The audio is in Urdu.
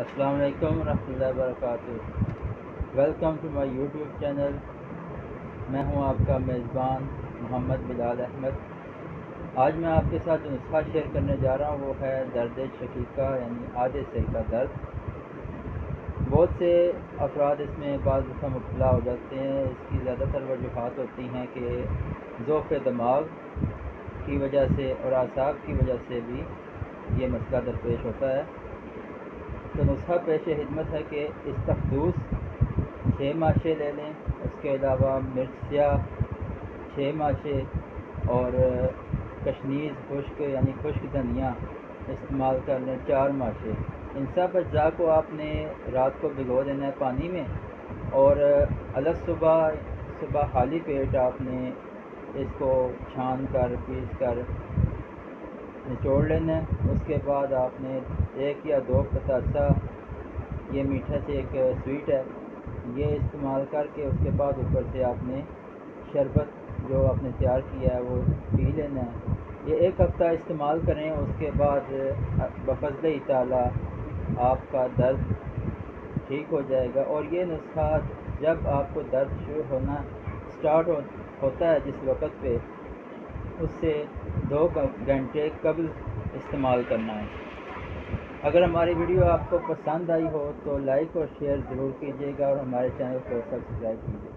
السلام علیکم ورحمۃ اللہ وبرکاتہ۔ Welcome to my YouTube channel. میں ہوں آپ کا میزبان محمد بلال احمد۔ آج میں آپ کے ساتھ جو نسخہ شیئر کرنے جا رہا ہوں وہ ہے درد شقیقہ یعنی آدھے سر کا درد۔ بہت سے افراد اس میں بعض دفعہ مبتلا ہو جاتے ہیں۔ اس کی زیادہ تر وجوہات ہوتی ہیں کہ ذوق دماغ کی وجہ سے اور اعصاب کی وجہ سے بھی یہ مسئلہ درپیش ہوتا ہے۔ تو نسخہ پیش خدمت ہے کہ استفدوس 6 ماشے لے لیں، اس کے علاوہ مرچ سیاہ 6 ماشے اور کشنیز خشک یعنی خشک دھنیا استعمال کر لیں 4 ماشے۔ ان سب اجزاء کو آپ نے رات کو بھگو دینا ہے پانی میں، اور الگ صبح خالی پیٹ آپ نے اس کو چھان کر پیس کر نچوڑ لینا ہے۔ اس کے بعد آپ نے 1 یا 2 پتاسا، یہ میٹھا سے ایک سویٹ ہے، یہ استعمال کر کے اس کے بعد اوپر سے آپ نے شربت جو آپ نے تیار کیا ہے وہ پی لینا ہے۔ یہ 1 ہفتہ استعمال کریں، اس کے بعد بفضل تعالی آپ کا درد ٹھیک ہو جائے گا۔ اور یہ نسخہ جب آپ کو درد شروع ہونا سٹارٹ ہوتا ہے جس وقت پہ، اس سے 2 گھنٹے قبل استعمال کرنا ہے۔ اگر ہماری ویڈیو آپ کو پسند آئی ہو تو لائک اور شیئر ضرور کیجیے گا، اور ہمارے چینل کو سبسکرائب کیجیے گا۔